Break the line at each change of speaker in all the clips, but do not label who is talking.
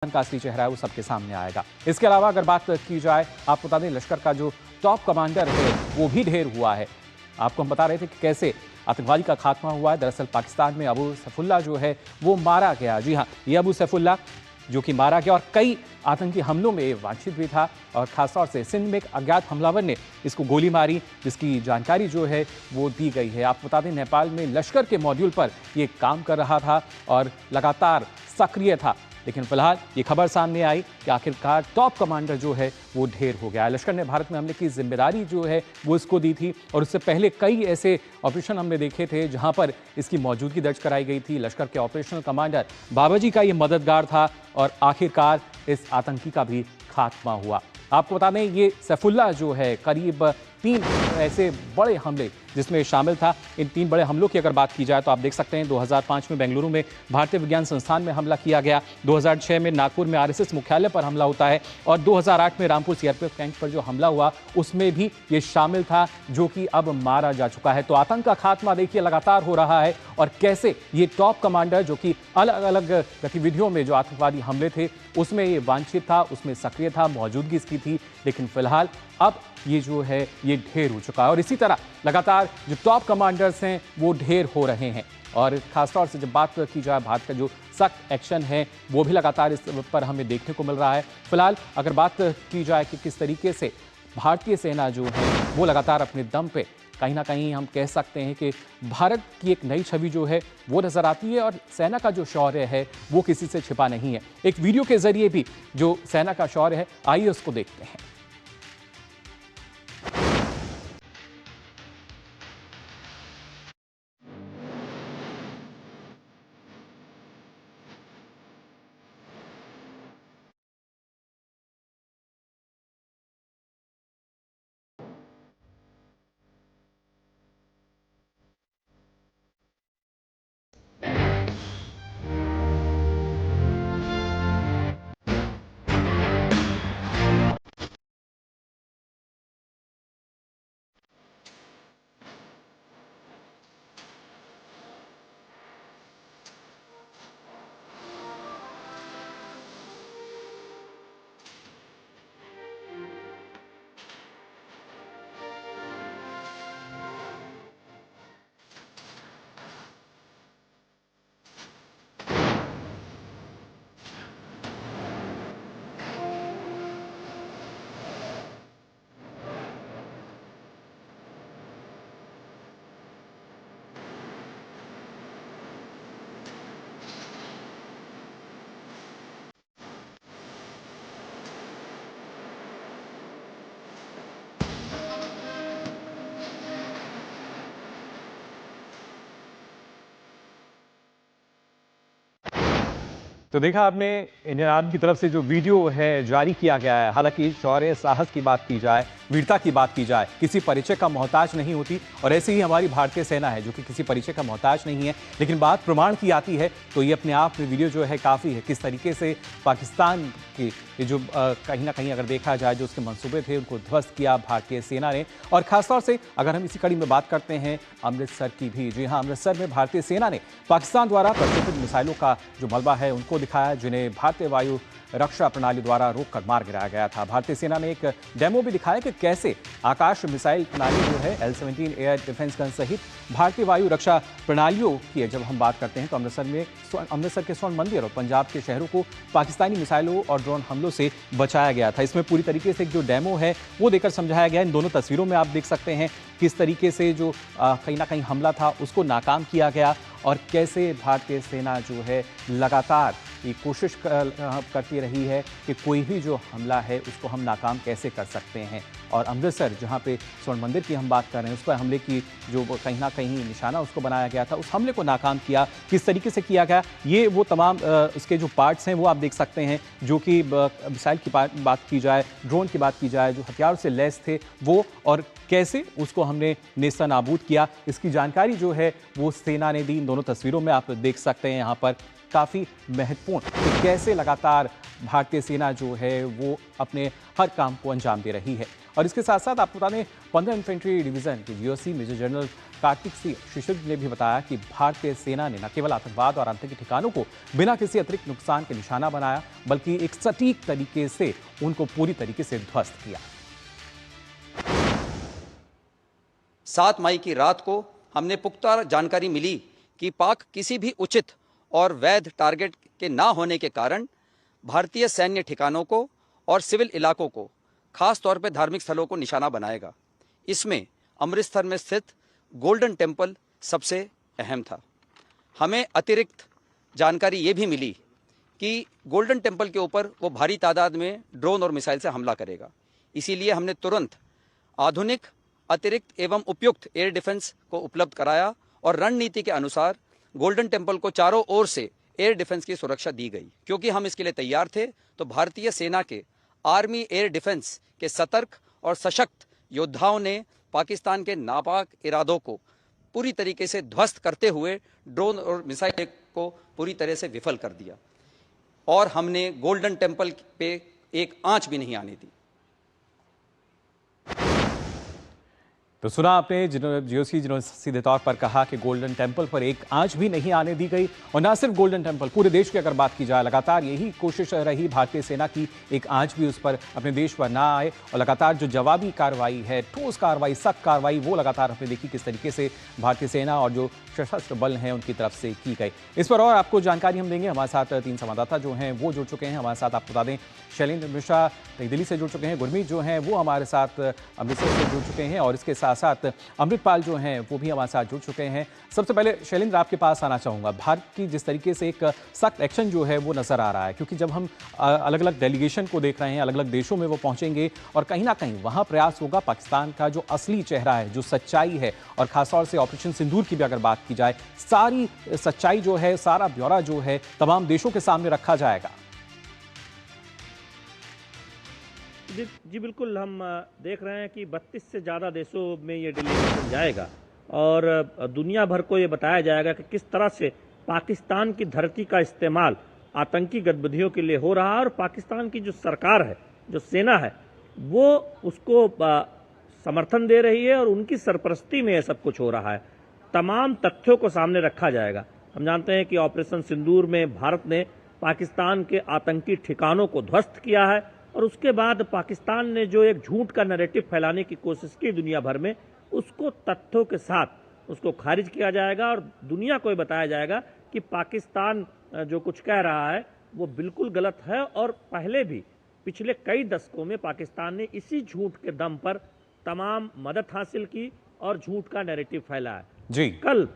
का असली चेहरा है वो सबके सामने आएगा। इसके अलावा अगर बात की जाए, आपको बता दें लश्कर का जो टॉप कमांडर है वो भी ढेर हुआ है। आपको हम बता रहे थे कि कैसे आतंकवादी का खात्मा हुआ है। दरअसल पाकिस्तान में अबू सैफुल्लाह जो है वो मारा गया। जी हाँ, ये अबू सैफुल्लाह जो कि मारा गया और कई आतंकी हमलों में वांछित भी था और खासतौर से सिंध में एक अज्ञात हमलावर ने इसको गोली मारी, जिसकी जानकारी जो है वो दी गई है। आपको बता दें नेपाल में लश्कर के मॉड्यूल पर ये काम कर रहा था और लगातार सक्रिय था, लेकिन फिलहाल ये खबर सामने आई कि आखिरकार टॉप कमांडर जो है वो ढेर हो गया है। लश्कर ने भारत में हमले की जिम्मेदारी जो है वो इसको दी थी और उससे पहले कई ऐसे ऑपरेशन हमने देखे थे जहां पर इसकी मौजूदगी दर्ज कराई गई थी। लश्कर के ऑपरेशनल कमांडर बाबाजी का ये मददगार था और आखिरकार इस आतंकी का भी खात्मा हुआ। आपको बता दें ये सैफुल्लाह जो है करीब 3 ऐसे बड़े हमले जिसमें शामिल था। इन 3 बड़े हमलों की अगर बात की जाए तो आप देख सकते हैं 2005 में बेंगलुरु में भारतीय विज्ञान संस्थान में हमला किया गया, 2006 में नागपुर में आरएसएस मुख्यालय पर हमला होता है और 2008 में रामपुर सीआरपीएफ कैंप पर जो हमला हुआ उसमें भी ये शामिल था, जो कि अब मारा जा चुका है। तो आतंक का खात्मा देखिए लगातार हो रहा है और कैसे ये टॉप कमांडर जो कि अलग अलग गतिविधियों में जो आतंकवादी हमले थे उसमें ये वांछित था, उसमें सक्रिय था, मौजूदगी इसकी थी, लेकिन फिलहाल अब ये जो है ये ढेर हो चुका है। और इसी तरह लगातार जो टॉप कमांडर्स हैं वो ढेर हो रहे हैं और खासतौर से जब बात की जाए भारत का जो सख्त एक्शन है वो भी लगातार इस पर हमें देखने को मिल रहा है। फिलहाल अगर बात की जाए कि किस तरीके से भारतीय सेना जो है वो लगातार अपने दम पे कहीं ना कहीं हम कह सकते हैं कि भारत की एक नई छवि जो है वो नजर आती है और सेना का जो शौर्य है वो किसी से छिपा नहीं है। एक वीडियो के जरिए भी जो सेना का शौर्य है, आइए उसको देखते हैं। तो देखा आपने इंडियन आर्मी की तरफ से जो वीडियो है जारी किया गया है। हालांकि शौर्य साहस की बात की जाए, वीरता की बात की जाए, किसी परिचय का मोहताज नहीं होती और ऐसे ही हमारी भारतीय सेना है जो कि किसी परिचय का मोहताज नहीं है। लेकिन बात प्रमाण की आती है तो ये अपने आप में वीडियो जो है काफ़ी है, किस तरीके से पाकिस्तान की ये जो कहीं ना कहीं अगर देखा जाए जो उसके मंसूबे थे उनको ध्वस्त किया भारतीय सेना ने। और खासतौर से अगर हम इसी कड़ी में बात करते हैं अमृतसर की भी, जी हाँ, अमृतसर में भारतीय सेना ने पाकिस्तान द्वारा प्रक्षेपित मिसाइलों का जो मलबा है उनको दिखाया, जिन्हें भारतीय वायु रक्षा प्रणाली द्वारा रोककर मार गिराया गया था। भारतीय सेना ने एक डेमो भी दिखाया कि कैसे आकाश मिसाइल प्रणाली जो है L-17 एयर डिफेंस गन सहित भारतीय वायु रक्षा प्रणालियों की जब हम बात करते हैं तो अमृतसर के स्वर्ण मंदिर और पंजाब के शहरों को पाकिस्तानी मिसाइलों और ड्रोन हमलों से बचाया गया था। इसमें पूरी तरीके से एक जो डेमो है वो देकर समझाया गया। इन दोनों तस्वीरों में आप देख सकते हैं किस तरीके से जो कहीं ना कहीं हमला था उसको नाकाम किया गया और कैसे भारतीय सेना जो है लगातार ये कोशिश करती रही है कि कोई भी जो हमला है उसको हम नाकाम कैसे कर सकते हैं। और अमृतसर जहाँ पे स्वर्ण मंदिर की हम बात कर रहे हैं उस पर हमले की जो कहीं ना कहीं निशाना उसको बनाया गया था, उस हमले को नाकाम किया किस तरीके से किया गया, ये वो तमाम उसके जो पार्ट्स हैं वो आप देख सकते हैं। जो कि मिसाइल की बात की जाए, ड्रोन की बात की जाए, जो हथियारों से लैस थे वो, और कैसे उसको हमने नेस्तनाबूद किया, इसकी जानकारी जो है वो सेना ने दी। इन दोनों तस्वीरों में आप देख सकते हैं यहाँ पर काफ़ी महत्वपूर्ण कि कैसे लगातार भारतीय सेना जो है वो अपने हर काम को अंजाम दे रही है। और इसके साथ साथ आपको बता दें 15 इन्फेंट्री डिवीजन के GOC major general Kartik Singh शिशुद ने भी बताया कि भारतीय सेना ने न केवल आतंकवाद और आतंकी ठिकानों को बिना किसी अतिरिक्त नुकसान के निशाना बनाया, बल्कि एक सटीक तरीके से उनको पूरी तरीके से ध्वस्त किया।
7 मई की रात को हमने पुख्ता जानकारी मिली कि पाक किसी भी उचित और वैध टारगेट के ना होने के कारण भारतीय सैन्य ठिकानों को और सिविल इलाकों को, खास तौर पर धार्मिक स्थलों को निशाना बनाएगा। इसमें अमृतसर में स्थित गोल्डन टेम्पल सबसे अहम था। हमें अतिरिक्त जानकारी ये भी मिली कि गोल्डन टेम्पल के ऊपर वो भारी तादाद में ड्रोन और मिसाइल से हमला करेगा। इसीलिए हमने तुरंत आधुनिक, अतिरिक्त एवं उपयुक्त एयर डिफेंस को उपलब्ध कराया और रणनीति के अनुसार गोल्डन टेम्पल को चारों ओर से एयर डिफेंस की सुरक्षा दी गई। क्योंकि हम इसके लिए तैयार थे, तो भारतीय सेना के आर्मी एयर डिफेंस के सतर्क और सशक्त योद्धाओं ने पाकिस्तान के नापाक इरादों को पूरी तरीके से ध्वस्त करते हुए ड्रोन और मिसाइल को पूरी तरह से विफल कर दिया और हमने गोल्डन टेम्पल पे एक आंच भी नहीं आने दी।
तो सुना आपने जीओसी जिन्होंने सीधे तौर पर कहा कि गोल्डन टेम्पल पर एक आंच भी नहीं आने दी गई। और न सिर्फ गोल्डन टेम्पल, पूरे देश की अगर बात की जाए, लगातार यही कोशिश रही भारतीय सेना की एक आंच भी उस पर अपने देश पर ना आए। और लगातार जो जवाबी कार्रवाई है, ठोस कार्रवाई, सख्त कार्रवाई, वो लगातार हमने देखी किस तरीके से भारतीय सेना और जो सशस्त्र बल हैं उनकी तरफ से की गई। इस पर और आपको जानकारी हम देंगे। हमारे साथ 3 संवाददाता जो हैं वो जुड़ चुके हैं हमारे साथ। आपको बता दें शैलेंद्र मिश्रा नई दिल्ली से जुड़ चुके हैं, गुरमीत जो हैं वो हमारे साथ अमृतसर से जुड़ चुके हैं और इसके साथ साथ अमृतपाल जो हैं वो भी हमारे साथ जुड़ चुके हैं। सबसे पहले शैलेंद्र आपके पास आना चाहूँगा। भारत की जिस तरीके से एक सख्त एक्शन जो है वो नज़र आ रहा है, क्योंकि जब हम अलग अलग डेलीगेशन को देख रहे हैं, अलग अलग देशों में वो पहुँचेंगे और कहीं ना कहीं वहाँ प्रयास होगा पाकिस्तान का जो असली चेहरा है, जो सच्चाई है, और खासतौर से ऑपरेशन सिंदूर की भी अगर बात की जाए, सारी सच्चाई जो है, सारा ब्यौरा जो है तमाम देशों के सामने रखा जाएगा।
जी बिल्कुल, हम देख रहे हैं कि 32 से ज़्यादा देशों में ये डेलीगेशन जाएगा और दुनिया भर को ये बताया जाएगा कि किस तरह से पाकिस्तान की धरती का इस्तेमाल आतंकी गतिविधियों के लिए हो रहा है और पाकिस्तान की जो सरकार है, जो सेना है, वो उसको समर्थन दे रही है और उनकी सरपरस्ती में ये सब कुछ हो रहा है। तमाम तथ्यों को सामने रखा जाएगा। हम जानते हैं कि ऑपरेशन सिंदूर में भारत ने पाकिस्तान के आतंकी ठिकानों को ध्वस्त किया है और उसके बाद पाकिस्तान ने जो एक झूठ का नैरेटिव फैलाने की कोशिश की दुनिया भर में, उसको तथ्यों के साथ उसको खारिज किया जाएगा और दुनिया को बताया जाएगा कि पाकिस्तान जो कुछ कह रहा है वो बिल्कुल गलत है। और पहले भी पिछले कई दशकों में पाकिस्तान ने इसी झूठ के दम पर तमाम मदद हासिल की और झूठ का नैरेटिव फैला है।
जी,
कल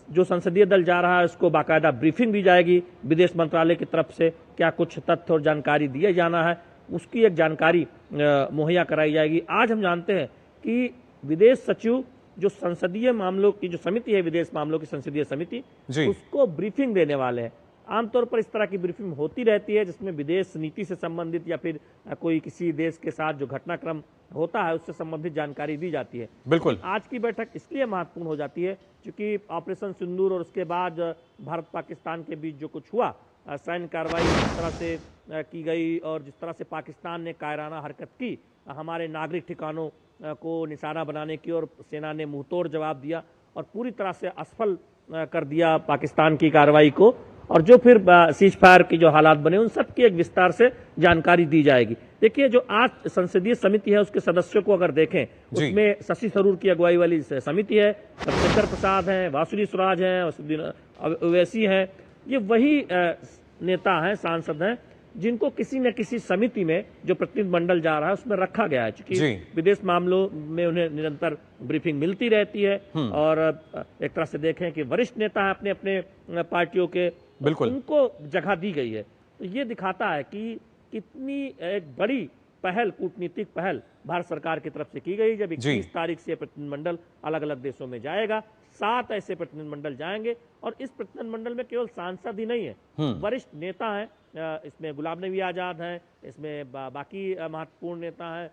जो संसदीय दल जा रहा है उसको बाकायदा ब्रीफिंग दी जाएगी विदेश मंत्रालय की तरफ से, क्या कुछ तथ्य और जानकारी दिया जाना है, उसकी एक जानकारी मुहैया कराई जाएगी। आज हम जानते हैं कि विदेश सचिव जो संसदीय मामलों की जो समिति है, विदेश मामलों की संसदीय समिति, उसको ब्रीफिंग देने वाले हैं। आमतौर पर इस तरह की ब्रीफिंग होती रहती है जिसमें विदेश नीति से संबंधित या फिर कोई किसी देश के साथ जो घटनाक्रम होता है उससे संबंधित जानकारी दी जाती है।
बिल्कुल।
आज की बैठक इसलिए महत्वपूर्ण हो जाती है क्योंकि ऑपरेशन सिंदूर और उसके बाद भारत पाकिस्तान के बीच जो कुछ हुआ, सैन्य कार्रवाई जिस तरह से की गई और जिस तरह से पाकिस्तान ने कायराना हरकत की, हमारे नागरिक ठिकानों को निशाना बनाने की, और सेना ने मुंहतोड़ जवाब दिया और पूरी तरह से असफल कर दिया पाकिस्तान की कार्रवाई को, और जो फिर सीज फायर की जो हालात बने उन सब की एक विस्तार से जानकारी दी जाएगी। देखिए, जो आज संसदीय समिति है उसके सदस्यों को अगर देखें, उसमें शशि थरूर की अगुवाई वाली समिति है, रविशंकर प्रसाद हैं, वासुदेव स्वराज हैं, ओवैसी हैं। ये वही नेता हैं, सांसद हैं जिनको किसी न किसी समिति में जो प्रतिनिधिमंडल जा रहा है उसमें रखा गया है, क्योंकि विदेश मामलों में उन्हें निरंतर ब्रीफिंग मिलती रहती है। और एक तरह से देखें कि वरिष्ठ नेता है अपने अपने पार्टियों के, बिल्कुल उनको जगह दी गई है। तो ये दिखाता है कि कितनी एक बड़ी पहल, कूटनीतिक पहल भारत सरकार की तरफ से की गई। जब 21 तारीख से प्रतिनिधिमंडल अलग अलग देशों में जाएगा, 7 ऐसे प्रतिनिधिमंडल जाएंगे और इस प्रतिनिधिमंडल में केवल सांसद ही नहीं है, वरिष्ठ नेता हैं, इसमें गुलाम नबी आजाद हैं, इसमें बाकी महत्वपूर्ण नेता हैं,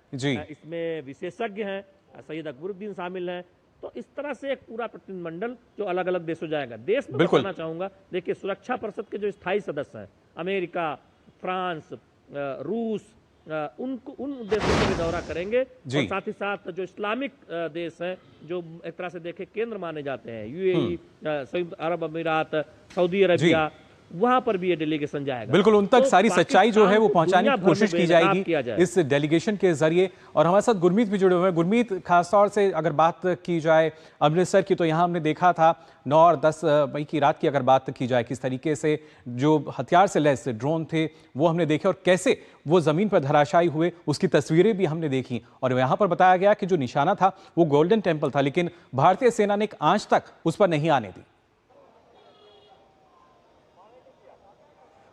इसमें विशेषज्ञ हैं, सैयद अकबरुद्दीन शामिल हैं, तो इस तरह से एक पूरा प्रतिनिधिमंडल जो अलग अलग देशों जाएगा। देश में
बिल्कुल।
बताना चाहूंगा, देखिए सुरक्षा परिषद के जो स्थायी सदस्य हैं, अमेरिका, फ्रांस, रूस, उन देशों का भी दौरा करेंगे। और साथ ही साथ जो इस्लामिक देश हैं, जो एक तरह से देखे केंद्र माने जाते हैं, यूएई, संयुक्त अरब अमीरात, सऊदी अरबिया, वहां पर भी ये डेलीगेशन जाएगा।
बिल्कुल, उन तक
तो
सारी सच्चाई जो है वो पहुंचाने की कोशिश की जाएगी
किया
इस डेलीगेशन के जरिए। और हमारे साथ गुरमीत भी जुड़े हुए हैं। गुरमीत, खासतौर से अगर बात की जाए अमृतसर की, तो यहाँ हमने देखा था 9 और 10 मई की रात की अगर बात की जाए, किस तरीके से जो हथियार से लैस ड्रोन थे वो हमने देखे और कैसे वो जमीन पर धराशायी हुए, उसकी तस्वीरें भी हमने देखी। और यहाँ पर बताया गया कि जो निशाना था वो गोल्डन टेम्पल था, लेकिन भारतीय सेना ने एक आंच तक उस पर नहीं आने दी।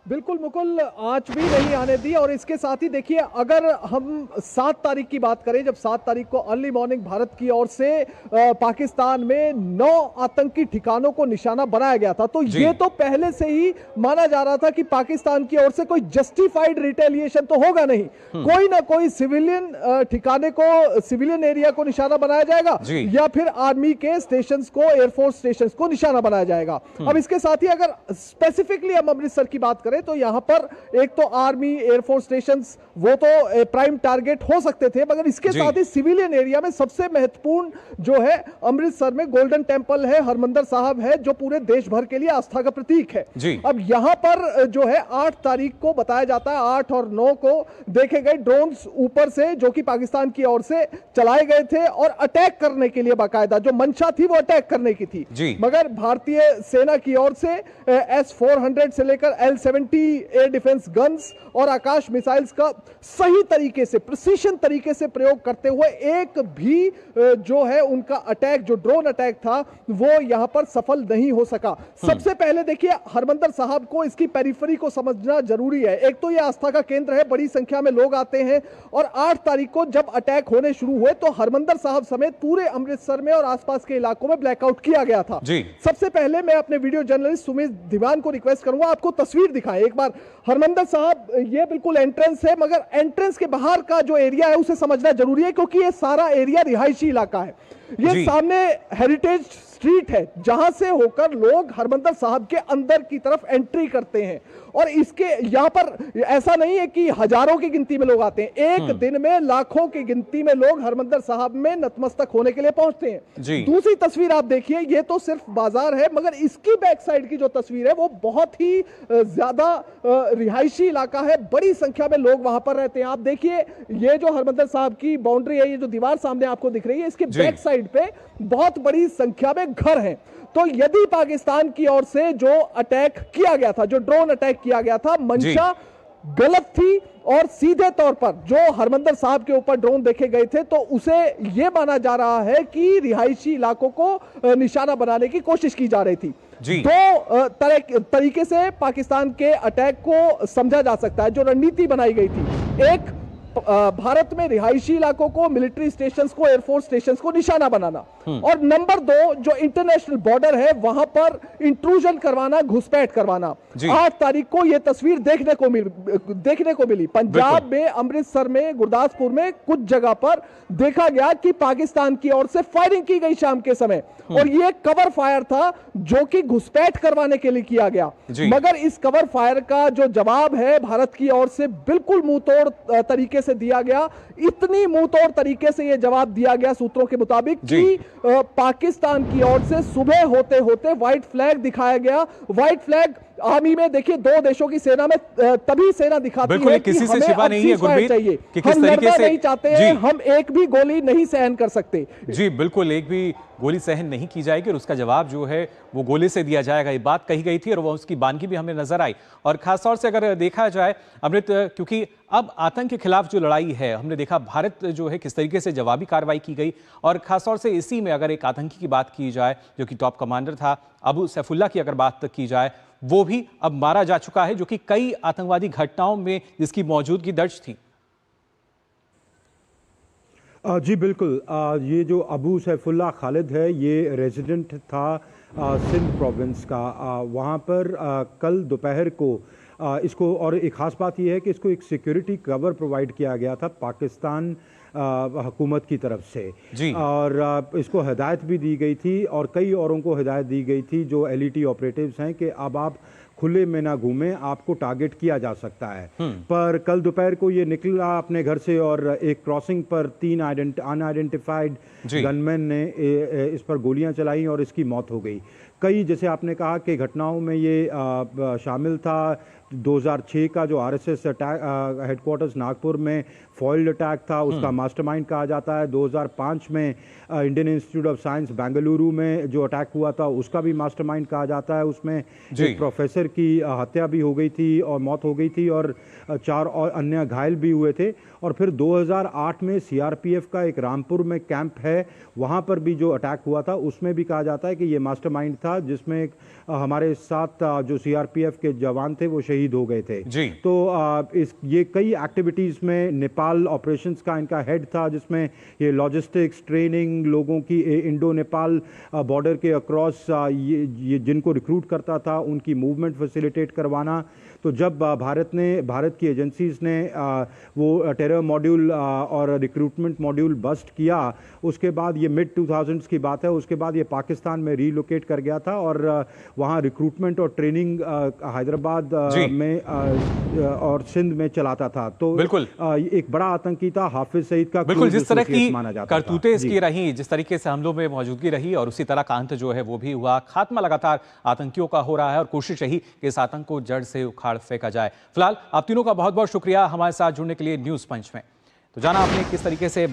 बिल्कुल मुकुल, आंच भी नहीं आने दी। और इसके साथ ही देखिए, अगर हम 7 तारीख की बात करें, जब 7 तारीख को अर्ली मॉर्निंग भारत की ओर से पाकिस्तान में 9 आतंकी ठिकानों को निशाना बनाया गया था, तो ये तो पहले से ही माना जा रहा था कि पाकिस्तान की ओर से कोई जस्टिफाइड रिटेलिएशन तो होगा नहीं, कोई ना कोई सिविलियन ठिकाने को, सिविलियन एरिया को निशाना बनाया जाएगा, या फिर आर्मी के स्टेशन को, एयरफोर्स स्टेशन को निशाना बनाया जाएगा। अब इसके साथ ही अगर स्पेसिफिकली हम अमृतसर की बात करें, तो यहां पर एक तो आर्मी, एयरफोर्स स्टेशंस, वो तो प्राइम टारगेट हो सकते थे, मगर इसके साथ ही सिविलियन एरिया में सबसे महत्वपूर्ण जो है अमृतसर में गोल्डन टेम्पल है, हरमंदिर साहब है, जो पूरे देश भर के लिए आस्था का प्रतीक है। अब यहां पर जो है 8 तारीख को बताया जाता है, 8 और 9 को देखे गए ड्रोन्स ऊपर से, जो कि पाकिस्तान की ओर से चलाए गए थे और अटैक करने के लिए, बाकायदा जो मंशा थी वो अटैक करने की थी। मगर भारतीय सेना की ओर से S-400 से लेकर L-70 एयर डिफेंस गन्स और आकाश मिसाइल्स का सही तरीके से, प्रिसीशन तरीके से प्रयोग करते हुए एक भी जो है उनका अटैक, जो ड्रोन अटैक था, वो यहां पर सफल नहीं हो सका। सबसे पहले देखिए, हरमंदिर साहब को, इसकी पेरिफेरी को समझना जरूरी है। एक तो ये आस्था का केंद्र है, बड़ी संख्या में लोग आते हैं, और 8 तारीख को जब अटैक होने शुरू हुए तो हरमंदिर साहब समेत पूरे अमृतसर में और आसपास के इलाकों में ब्लैकआउट किया गया था। सबसे पहले मैं अपने वीडियो जर्नलिस्ट सुमित दीवान को रिक्वेस्ट करूंगा, आपको तस्वीर दिखाएं एक बार। हरमंदिर साहब, ये बिल्कुल एंट्रेंस है, मगर एंट्रेंस के बाहर का जो एरिया है उसे समझना जरूरी है, क्योंकि ये सारा एरिया रिहायशी इलाका है। ये सामने हेरिटेज स्ट्रीट है, जहां से होकर लोग हरमंदिर साहब के अंदर की तरफ एंट्री करते हैं। और इसके यहां पर ऐसा नहीं है कि हजारों की गिनती में लोग आते हैं, एक दिन में लाखों की गिनती में लोग हरमंदिर साहब में नतमस्तक होने के लिए पहुंचते हैं। दूसरी तस्वीर आप देखिए, ये तो सिर्फ बाजार है, मगर इसकी बैक साइड की जो तस्वीर है वो बहुत ही ज्यादा रिहायशी इलाका है, बड़ी संख्या में लोग वहां पर रहते हैं। आप देखिए, ये जो हरमंदिर साहब की बाउंड्री है, ये जो दीवार सामने आपको दिख रही है, इसके बैक साइड पे बहुत बड़ी संख्या में घर हैं। तो यदि पाकिस्तान की ओर से जो अटैक किया गया था, जो ड्रोन अटैक किया गया था, मंशा गलत थी, और सीधे तौर पर जो हरमंदिर साहब के ऊपर ड्रोन देखे गए थे, तो उसे यह माना जा रहा है कि रिहायशी इलाकों को निशाना बनाने की कोशिश की जा रही थी। दो तरीके से पाकिस्तान के अटैक को समझा जा सकता है, जो रणनीति बनाई गई थी। एक, भारत में रिहायशी इलाकों को, मिलिट्री स्टेशंस को, एयरफोर्स स्टेशंस को निशाना बनाना, और नंबर 2 जो इंटरनेशनल बॉर्डर है वहां पर इंट्रूजन करवाना, घुसपैठ करवाना। 8 तारीख को यह तस्वीर देखने को मिली पंजाब में, अमृतसर में, गुरदासपुर में, कुछ जगह पर देखा गया कि पाकिस्तान की ओर से फायरिंग की गई शाम के समय, और यह कवर फायर था जो कि घुसपैठ करवाने के लिए किया गया। मगर इस कवर फायर का जो जवाब है भारत की ओर से बिल्कुल मुंह तोड़ तरीके से दिया गया। इतनी मुंह तोड़ तरीके से यह जवाब दिया गया सूत्रों के मुताबिक कि पाकिस्तान की ओर से सुबह होते होते व्हाइट फ्लैग दिखाया गया। व्हाइट फ्लैग आर्मी में देखिए, 2 देशों की सेना में तभी सेना दिखाती है कि हमें सीजफायर चाहिए, हम लड़ना नहीं चाहते हैं, हम एक भी गोली नहीं सहन कर सकते।
जी बिल्कुल, एक भी गोली सहन नहीं की जाएगी और उसका जवाब जो है वो गोली से दिया जाएगा, ये बात कही गई थी और वो उसकी बानगी भी हमें नजर आई। और खासतौर से अगर देखा जाए अमृत, क्योंकि अब आतंक के खिलाफ जो लड़ाई है, हमने देखा भारत जो है किस तरीके से जवाबी कार्रवाई की गई, और खासतौर से इसी में अगर एक आतंकी की बात की जाए जो कि टॉप कमांडर था अबू सैफुल्लाह की अगर बात की जाए, वो भी अब मारा जा चुका है, जो कि कई आतंकवादी घटनाओं में जिसकी मौजूदगी दर्ज थी।
जी बिल्कुल, ये जो अबू सैफुल्लाह खालिद है, ये रेजिडेंट था सिंध प्रोविंस का। वहाँ पर कल दोपहर को इसको, और एक ख़ास बात यह है कि इसको एक सिक्योरिटी कवर प्रोवाइड किया गया था पाकिस्तान हुकूमत की तरफ से
जी।
और इसको हिदायत भी दी गई थी और कई औरों को हिदायत दी गई थी जो एलईटी ऑपरेटिव्स हैं कि अब आप खुले में ना घूमें, आपको टारगेट किया जा सकता है। पर कल दोपहर को ये निकला अपने घर से और एक क्रॉसिंग पर 3 अनआइडेंटिफाइड गनमैन ने इस पर गोलियां चलाई और इसकी मौत हो गई। कई, जैसे आपने कहा कि घटनाओं में ये शामिल था 2006 का जो आरएसएस अटैक हेडक्वार्टर्स नागपुर में फॉइल्ड अटैक था, उसका मास्टरमाइंड कहा जाता है। 2005 में Indian institute of science Bengaluru में जो अटैक हुआ था उसका भी मास्टरमाइंड कहा जाता है। उसमें एक प्रोफेसर की हत्या भी हो गई थी और मौत हो गई थी और 4 और अन्य घायल भी हुए थे। और फिर 2008 में सीआरपीएफ का एक रामपुर में कैंप है, वहाँ पर भी जो अटैक हुआ था उसमें भी कहा जाता है कि ये मास्टरमाइंड था, जिसमें हमारे साथ जो सीआरपीएफ के जवान थे वो शहीद हो गए थे
जी।
तो ये कई एक्टिविटीज़ में नेपाल ऑपरेशंस का इनका हेड था, जिसमें ये लॉजिस्टिक्स, ट्रेनिंग, लोगों की इंडो नेपाल बॉर्डर के अक्रॉस ये जिनको रिक्रूट करता था उनकी मूवमेंट फैसिलिटेट करवाना। तो जब भारत की एजेंसीज ने वो टेरर मॉड्यूल और रिक्रूटमेंट मॉड्यूल बस्ट किया, उसके बाद ये मिड 2000s की बात है, उसके बाद ये पाकिस्तान में रीलोकेट कर गया था और वहाँ रिक्रूटमेंट और ट्रेनिंग हैदराबाद में और सिंध में चलाता था। तो
बिल्कुल
एक बड़ा आतंकी था हाफिज सईद का।
बिल्कुल, जिस तरह की करतूतें
इसकी
इसकी रही, जिस तरीके से हमलों में मौजूदगी रही और उसी तरह का अंत जो है वो भी हुआ। खात्मा लगातार आतंकियों का हो रहा है और कोशिश यही कि इस आतंक को जड़ से उखाड़ फेंका जाए। फिलहाल आप तीनों का बहुत बहुत शुक्रिया हमारे साथ जुड़ने के लिए न्यूज पंच में। तो जाना आपने किस तरीके से